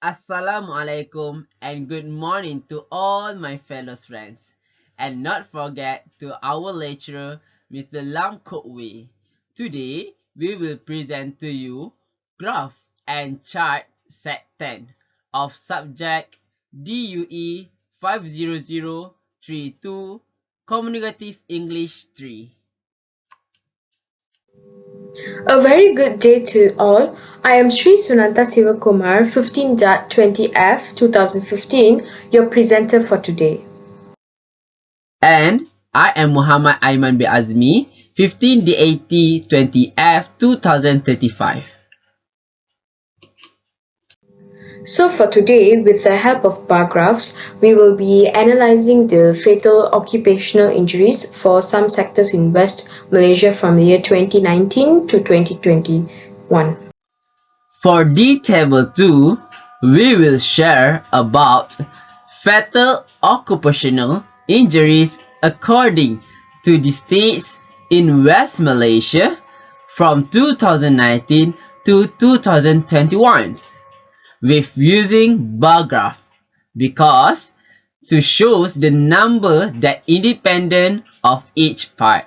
Assalamualaikum and good morning to all my fellow friends. And not forget to our lecturer, Mr. Lam Kok Wei. Today, we will present to you Graph and Chart Set 10 of subject DUE 50032 Communicative English 3. A very good day to all. I am Sri Sunanta Sivakumar, 15.20F 2015, your presenter for today. And I am Muhammad Aiman bin Azmi, 15D80 20F 2035. So for today, with the help of bar graphs, we will be analyzing the fatal occupational injuries for some sectors in West Malaysia from the year 2019 to 2021. For D Table 2, we will share about fatal occupational injuries according to the states in West Malaysia from 2019 to 2021 with using bar graph because to shows the number that independent of each part.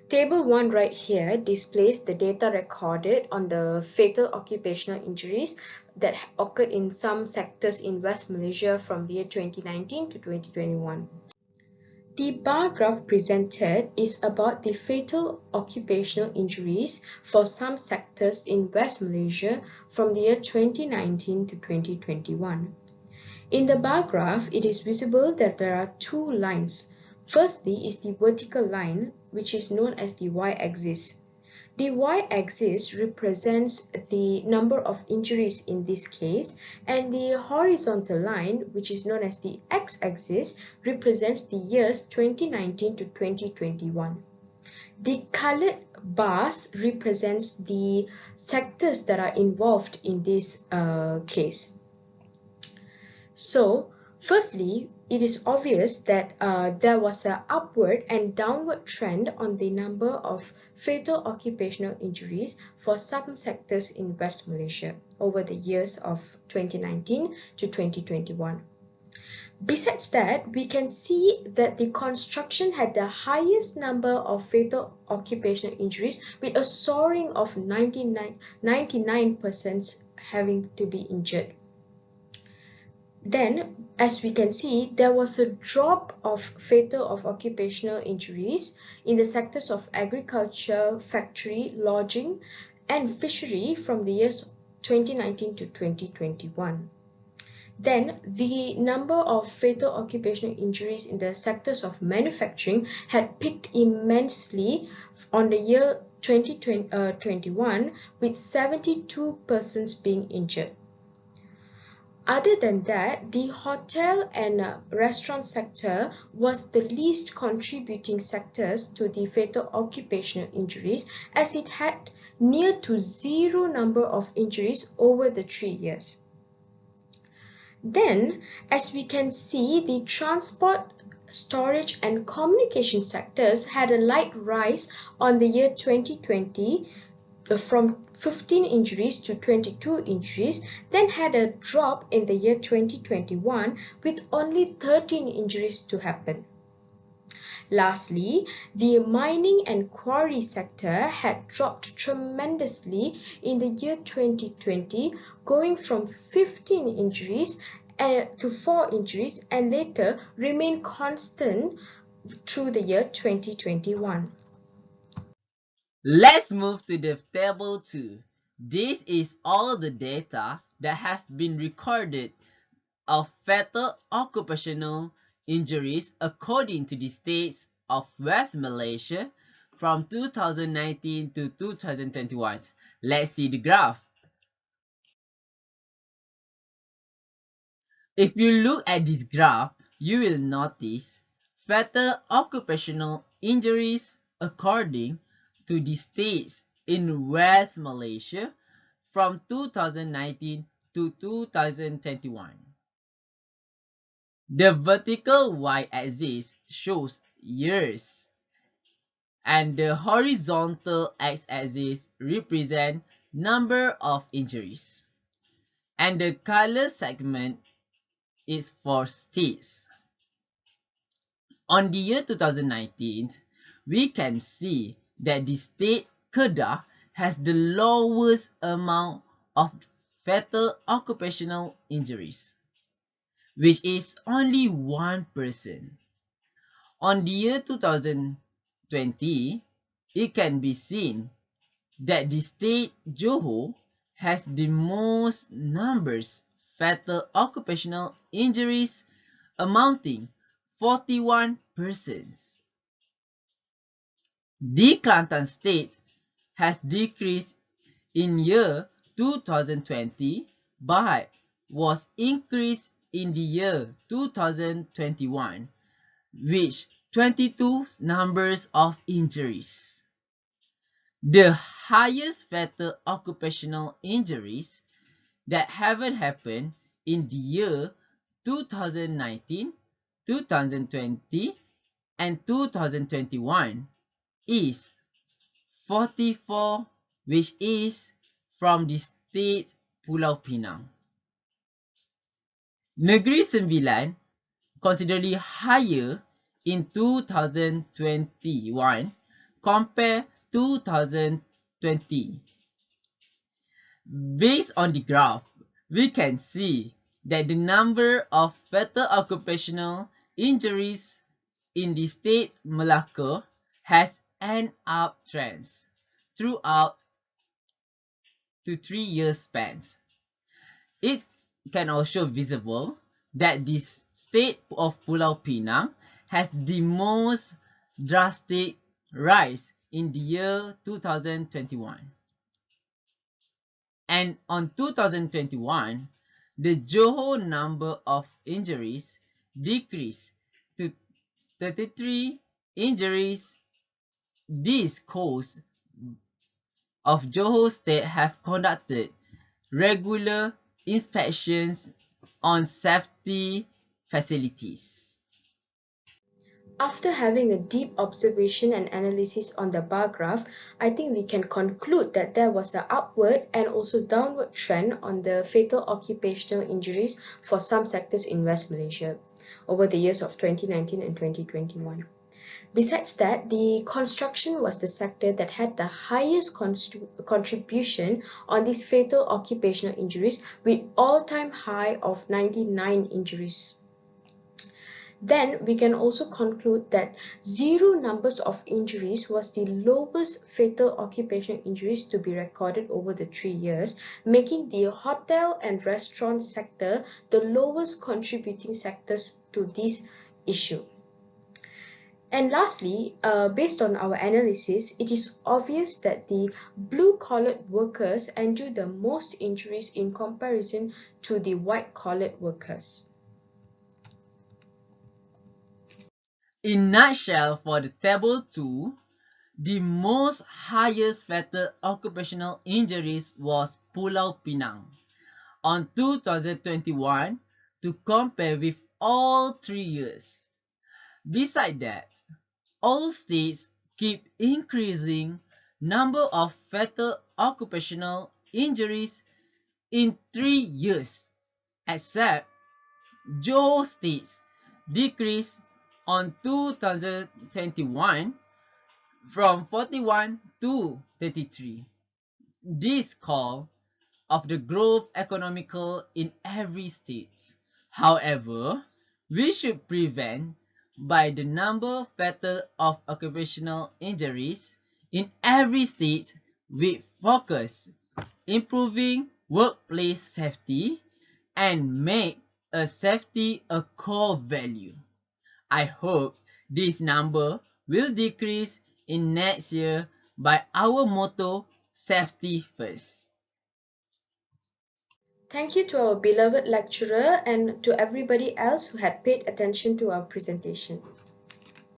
Table 1 right here displays the data recorded on the fatal occupational injuries that occurred in some sectors in West Malaysia from the year 2019 to 2021. The bar graph presented is about the fatal occupational injuries for some sectors in West Malaysia from the year 2019 to 2021. In the bar graph, it is visible that there are two lines. Firstly is the vertical line, which is known as the y-axis. The y-axis represents the number of injuries in this case, and the horizontal line, which is known as the x-axis, represents the years 2019 to 2021. The colored bars represents the sectors that are involved in this case. So, firstly, it is obvious that there was an upward and downward trend on the number of fatal occupational injuries for some sectors in West Malaysia over the years of 2019 to 2021. Besides that, we can see that the construction had the highest number of fatal occupational injuries with a soaring of 99% having to be injured. Then, as we can see, there was a drop of fatal of occupational injuries in the sectors of agriculture, factory, lodging, and fishery from the years 2019 to 2021. Then, the number of fatal occupational injuries in the sectors of manufacturing had peaked immensely on the year 2021 with 72 persons being injured. Other than that, the hotel and restaurant sector was the least contributing sectors to the fatal occupational injuries as it had near to zero number of injuries over the 3 years. Then, as we can see, the transport, storage and communication sectors had a light rise on the year 2020 from 15 injuries to 22 injuries, then had a drop in the year 2021 with only 13 injuries to happen. Lastly, the mining and quarry sector had dropped tremendously in the year 2020, going from 15 injuries to 4 injuries and later remained constant through the year 2021. Let's move to the table 2. This is all the data that have been recorded of fatal occupational injuries according to the states of West Malaysia from 2019 to 2021. Let's see the graph. If you look at this graph, you will notice fatal occupational injuries according to the states in West Malaysia from 2019 to 2021. The vertical y-axis shows years, and the horizontal x-axis represents number of injuries. and the color segment is for states. On the year 2019, we can see that the state Kedah has the lowest amount of fatal occupational injuries, which is only 1%. On the year 2020, it can be seen that the state Johor has the most numbers fatal occupational injuries amounting 41 persons. The Kelantan state has decreased in year 2020 but was increased in the year 2021, which 22 numbers of injuries. The highest fatal occupational injuries that haven't happened in the year 2019, 2020, and 2021 is 44, which is from the state Pulau Pinang. Negeri Sembilan considerably higher in 2021 compared 2020. Based on the graph, we can see that the number of fatal occupational injuries in the state Malacca has an uptrend throughout the 3-year span. It can also visible that the state of Pulau Pinang has the most drastic rise in the year 2021. And on 2021, the Johor number of injuries decreased to 33 injuries. This cause of Johor State have conducted regular inspections on safety facilities. After having a deep observation and analysis on the bar graph, I think we can conclude that there was an upward and also downward trend on the fatal occupational injuries for some sectors in West Malaysia over the years of 2019 and 2021. Besides that, the construction was the sector that had the highest contribution on these fatal occupational injuries, with all-time high of 99 injuries. Then we can also conclude that zero numbers of injuries was the lowest fatal occupational injuries to be recorded over the 3 years, making the hotel and restaurant sector the lowest contributing sectors to this issue. And lastly, based on our analysis, it is obvious that the blue-collared workers endure the most injuries in comparison to the white-collared workers. In nutshell, for the table 2, the most highest fatal occupational injuries was Pulau Pinang on 2021 to compare with all 3 years. Besides that, all states keep increasing number of fatal occupational injuries in 3 years, except Johor states decreased on 2021 from 41 to 33. This call of the growth economical in every state. However, we should prevent by the number fatal of occupational injuries in every state with focus improving workplace safety and make a safety a core value. I hope this number will decrease in next year by our motto, safety first. Thank you to our beloved lecturer and to everybody else who had paid attention to our presentation.